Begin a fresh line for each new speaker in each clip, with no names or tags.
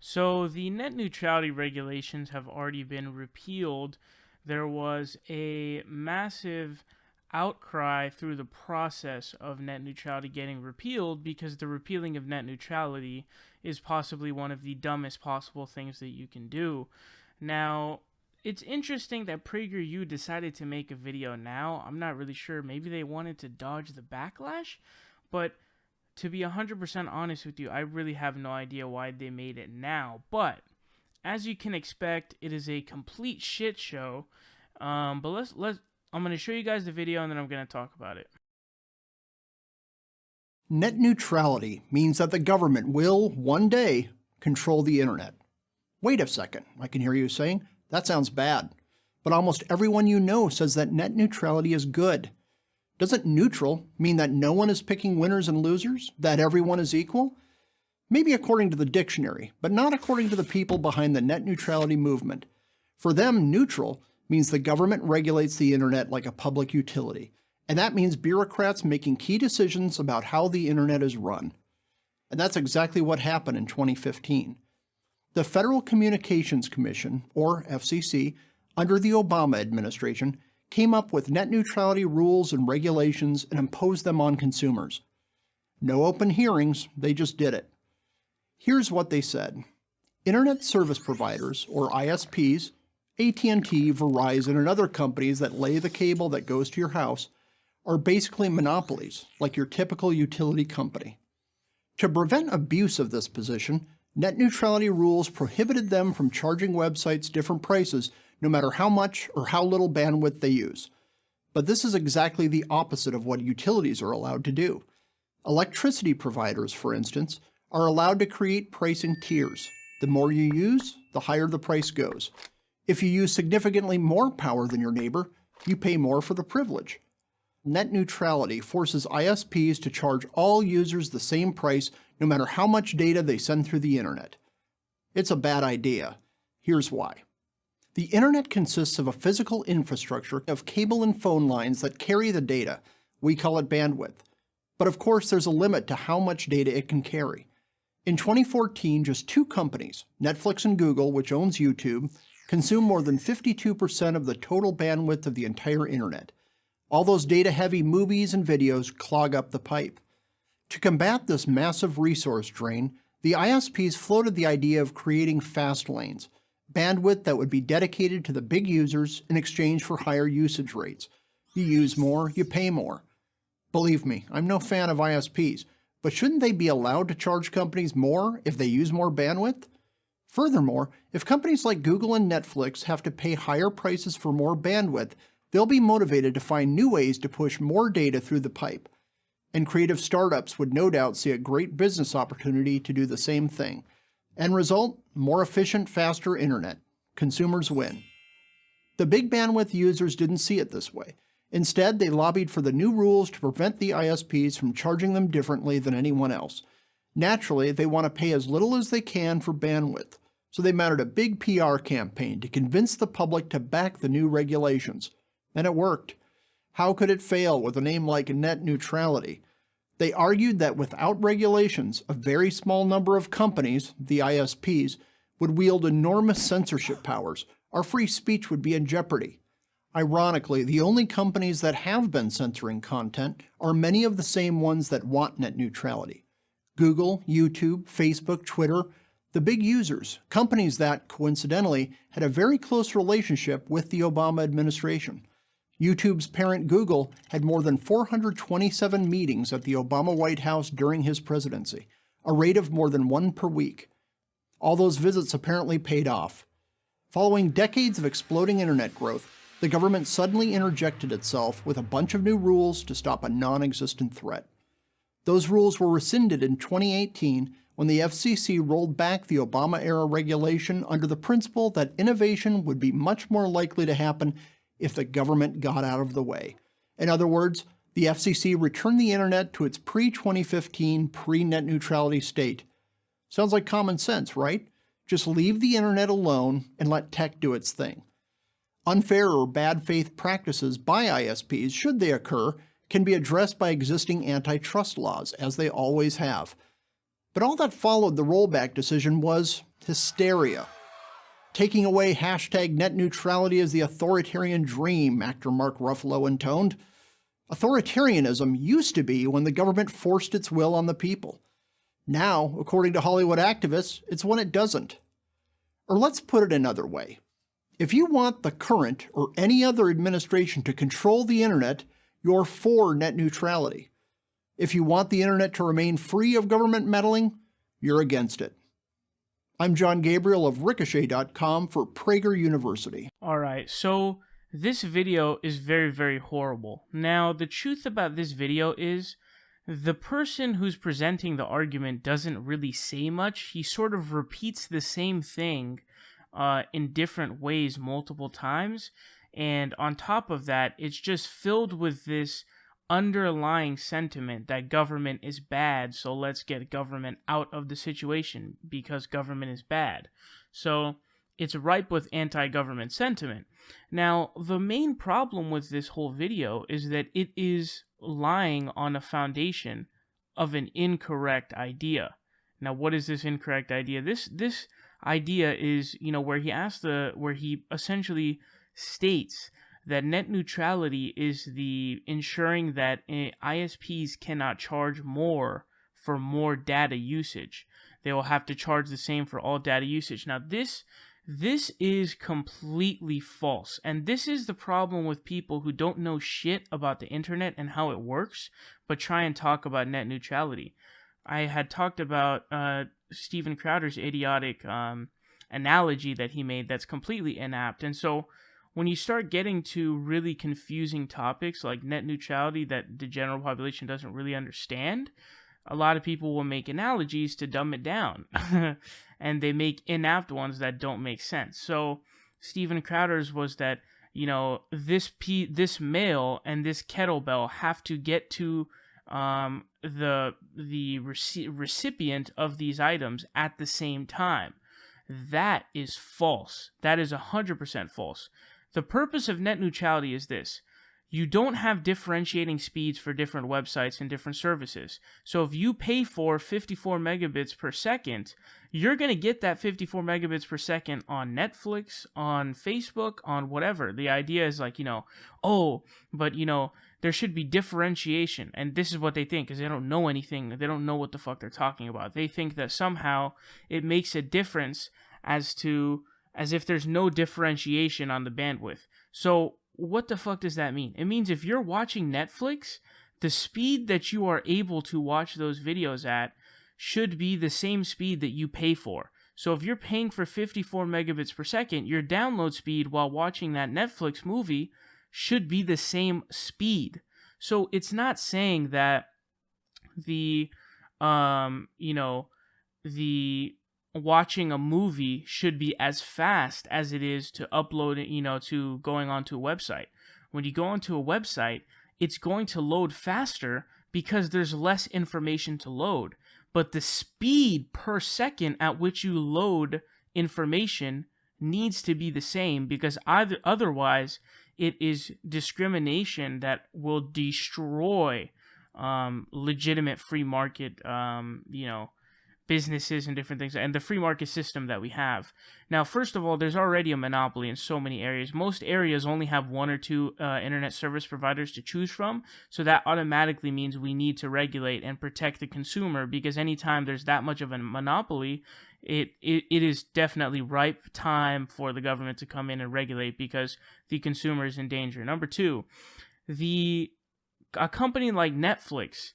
So the net neutrality regulations have already been repealed. There was a massive outcry through the process of net neutrality getting repealed because the repealing of net neutrality is possibly one of the dumbest possible things that you can do. Now, it's interesting that PragerU decided to make a video now. I'm not really sure. Maybe they wanted to dodge the backlash, but to be 100% honest with you, I really have no idea why they made it now. But as you can expect, it is a complete shit show. But let's I'm going to show you guys the video and then I'm going to talk about it.
Net neutrality means that the government will, one day, control the internet. Wait a second, I can hear you saying, that sounds bad. But almost everyone you know says that net neutrality is good. Doesn't neutral mean that no one is picking winners and losers? That everyone is equal? Maybe according to the dictionary, but not according to the people behind the net neutrality movement. For them, neutral means the government regulates the internet like a public utility, and that means bureaucrats making key decisions about how the internet is run. And that's exactly what happened in 2015. The Federal Communications Commission, or FCC, under the Obama administration, came up with net neutrality rules and regulations and imposed them on consumers. No open hearings, they just did it. Here's what they said. Internet service providers, or ISPs, AT&T, Verizon, and other companies that lay the cable that goes to your house are basically monopolies, like your typical utility company. To prevent abuse of this position, net neutrality rules prohibited them from charging websites different prices no matter how much or how little bandwidth they use. But this is exactly the opposite of what utilities are allowed to do. Electricity providers, for instance, are allowed to create pricing tiers. The more you use, the higher the price goes. If you use significantly more power than your neighbor, you pay more for the privilege. Net neutrality forces ISPs to charge all users the same price no matter how much data they send through the internet. It's a bad idea. Here's why. The internet consists of a physical infrastructure of cable and phone lines that carry the data. We call it bandwidth. But of course, there's a limit to how much data it can carry. In 2014, just two companies, Netflix and Google, which owns YouTube, consume more than 52% of the total bandwidth of the entire internet. All those data-heavy movies and videos clog up the pipe. To combat this massive resource drain, the ISPs floated the idea of creating fast lanes, bandwidth that would be dedicated to the big users in exchange for higher usage rates. You use more, you pay more. Believe me, I'm no fan of ISPs, but shouldn't they be allowed to charge companies more if they use more bandwidth? Furthermore, if companies like Google and Netflix have to pay higher prices for more bandwidth, they'll be motivated to find new ways to push more data through the pipe. And creative startups would no doubt see a great business opportunity to do the same thing. End result, more efficient, faster internet. Consumers win. The big bandwidth users didn't see it this way. Instead, they lobbied for the new rules to prevent the ISPs from charging them differently than anyone else. Naturally, they want to pay as little as they can for bandwidth, so they mounted a big PR campaign to convince the public to back the new regulations. And it worked. How could it fail with a name like net neutrality? They argued that without regulations, a very small number of companies, the ISPs, would wield enormous censorship powers. Our free speech would be in jeopardy. Ironically, the only companies that have been censoring content are many of the same ones that want net neutrality. Google, YouTube, Facebook, Twitter, the big users, companies that, coincidentally, had a very close relationship with the Obama administration. YouTube's parent Google had more than 427 meetings at the Obama White House during his presidency, a rate of more than one per week. All those visits apparently paid off. Following decades of exploding internet growth, the government suddenly interjected itself with a bunch of new rules to stop a non-existent threat. Those rules were rescinded in 2018 when the FCC rolled back the Obama-era regulation under the principle that innovation would be much more likely to happen if the government got out of the way. In other words, the FCC returned the internet to its pre-2015, pre-net neutrality state. Sounds like common sense, right? Just leave the internet alone and let tech do its thing. Unfair or bad faith practices by ISPs, should they occur, can be addressed by existing antitrust laws, as they always have. But all that followed the rollback decision was hysteria. Taking away hashtag net neutrality as the authoritarian dream, actor Mark Ruffalo intoned. Authoritarianism used to be when the government forced its will on the people. Now, according to Hollywood activists, it's when it doesn't. Or let's put it another way. If you want the current or any other administration to control the internet, you're for net neutrality. If you want the internet to remain free of government meddling, you're against it. I'm John Gabriel of Ricochet.com for Prager University.
All right, so this video is very, very horrible. Now, the truth about this video is the person who's presenting the argument doesn't really say much. He sort of repeats the same thing in different ways multiple times. And on top of that, it's just filled with this underlying sentiment that government is bad, so let's get government out of the situation because government is bad. So it's ripe with anti-government sentiment. Now, the main problem with this whole video is that it is lying on a foundation of an incorrect idea. Now, what is this incorrect idea? This idea is, where he essentially states that net neutrality is the ensuring that ISPs cannot charge more for more data usage. They will have to charge the same for all data usage. Now, this is completely false. And this is the problem with people who don't know shit about the internet and how it works, but try and talk about net neutrality. I had talked about Steven Crowder's idiotic analogy that he made that's completely inapt. And so when you start getting to really confusing topics like net neutrality that the general population doesn't really understand, a lot of people will make analogies to dumb it down. And they make inapt ones that don't make sense. So Steven Crowder's was that, this mail and this kettlebell have to get to the recipient of these items at the same time. That is false. That is 100% false. The purpose of net neutrality is this. You don't have differentiating speeds for different websites and different services. So if you pay for 54 megabits per second, you're going to get that 54 megabits per second on Netflix, on Facebook, on whatever. The idea is like, there should be differentiation. And this is what they think, because they don't know anything. They don't know what the fuck they're talking about. They think that somehow it makes a difference as if there's no differentiation on the bandwidth. So what the fuck does that mean? It means if you're watching Netflix, the speed that you are able to watch those videos at should be the same speed that you pay for. So if you're paying for 54 megabits per second, your download speed while watching that Netflix movie should be the same speed. So it's not saying that the watching a movie should be as fast as it is to upload it, to going onto a website. When you go onto a website, it's going to load faster because there's less information to load. But the speed per second at which you load information needs to be the same, because otherwise it is discrimination that will destroy legitimate free market, businesses and different things, and the free market system that we have. Now, first of all, there's already a monopoly in so many areas. Most areas only have one or two internet service providers to choose from, so that automatically means we need to regulate and protect the consumer, because anytime there's that much of a monopoly, it is definitely ripe time for the government to come in and regulate, because the consumer is in danger. Number two, a company like Netflix,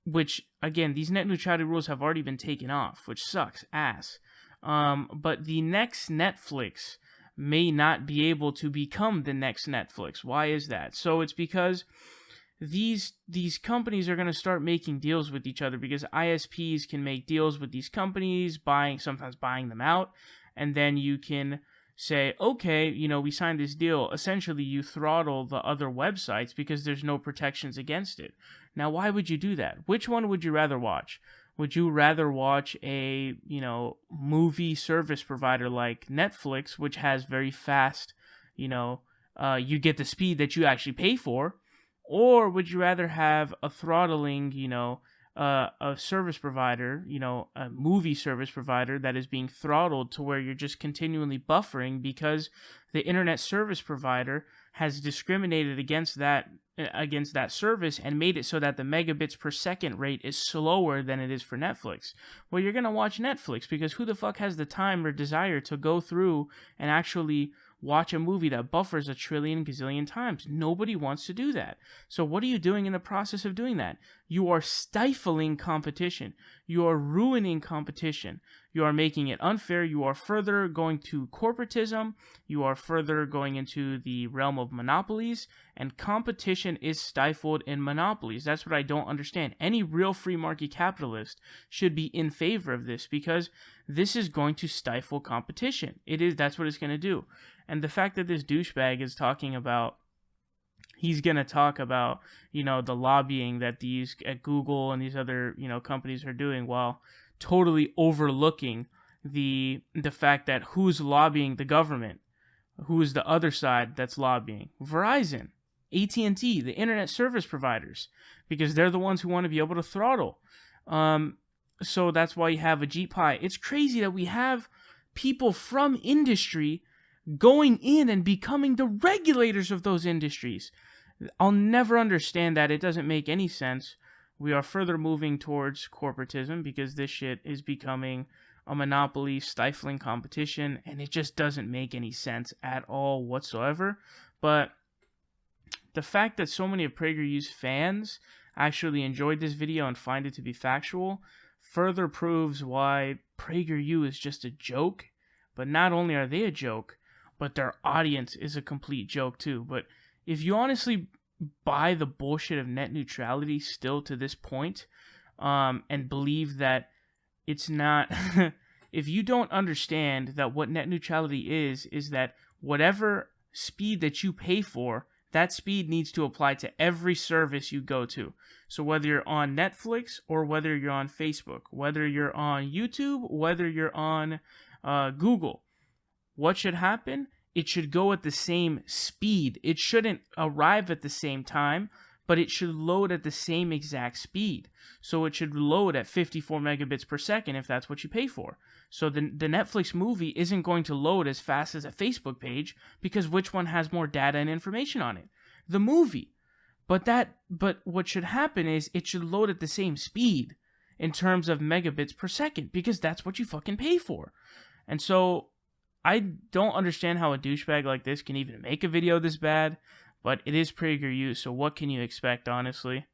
which, again, these net neutrality rules have already been taken off, which sucks ass. But the next Netflix may not be able to become the next Netflix. Why is that? So it's because these companies are going to start making deals with each other, because ISPs can make deals with these companies, sometimes buying them out, and then you can say, okay, we signed this deal. Essentially, you throttle the other websites because there's no protections against it. Now, why would you do that? Which one would you rather watch? Would you rather watch a, movie service provider like Netflix, which has very fast, you get the speed that you actually pay for? Or would you rather have a throttling, a service provider, a movie service provider that is being throttled to where you're just continually buffering because the internet service provider has discriminated against that service and made it so that the megabits per second rate is slower than it is for Netflix. Well, you're going to watch Netflix because who the fuck has the time or desire to go through and actually watch a movie that buffers a trillion gazillion times? Nobody wants to do that. So what are you doing in the process of doing that? You are stifling competition. You are ruining competition. You are making it unfair. You are further going to corporatism. You are further going into the realm of monopolies, and competition is stifled in monopolies. That's what I don't understand. Any real free market capitalist should be in favor of this because this is going to stifle competition. That's what it's going to do. And the fact that this douchebag is talking about, he's going to talk about, the lobbying that these at Google and these other, companies are doing, while totally overlooking the fact that who's lobbying the government, who is the other side that's lobbying? Verizon, AT&T, the internet service providers, because they're the ones who want to be able to throttle. So that's why you have a GPI. It's crazy that we have people from industry going in and becoming the regulators of those industries. I'll never understand that. It doesn't make any sense. We are further moving towards corporatism because this shit is becoming a monopoly, stifling competition, and it just doesn't make any sense at all whatsoever. But the fact that so many of PragerU's fans actually enjoyed this video and find it to be factual further proves why PragerU is just a joke. But not only are they a joke, but their audience is a complete joke too. But if you honestly buy the bullshit of net neutrality still to this point, and believe that it's not, if you don't understand that what net neutrality is that whatever speed that you pay for, that speed needs to apply to every service you go to. So whether you're on Netflix or whether you're on Facebook, whether you're on YouTube, whether you're on Google, what should happen? It should go at the same speed. It shouldn't arrive at the same time, but it should load at the same exact speed. So it should load at 54 megabits per second if that's what you pay for. So the Netflix movie isn't going to load as fast as a Facebook page because which one has more data and information on it? The movie. But what should happen is it should load at the same speed in terms of megabits per second because that's what you fucking pay for. And so I don't understand how a douchebag like this can even make a video this bad, but it is PragerU, so what can you expect, honestly?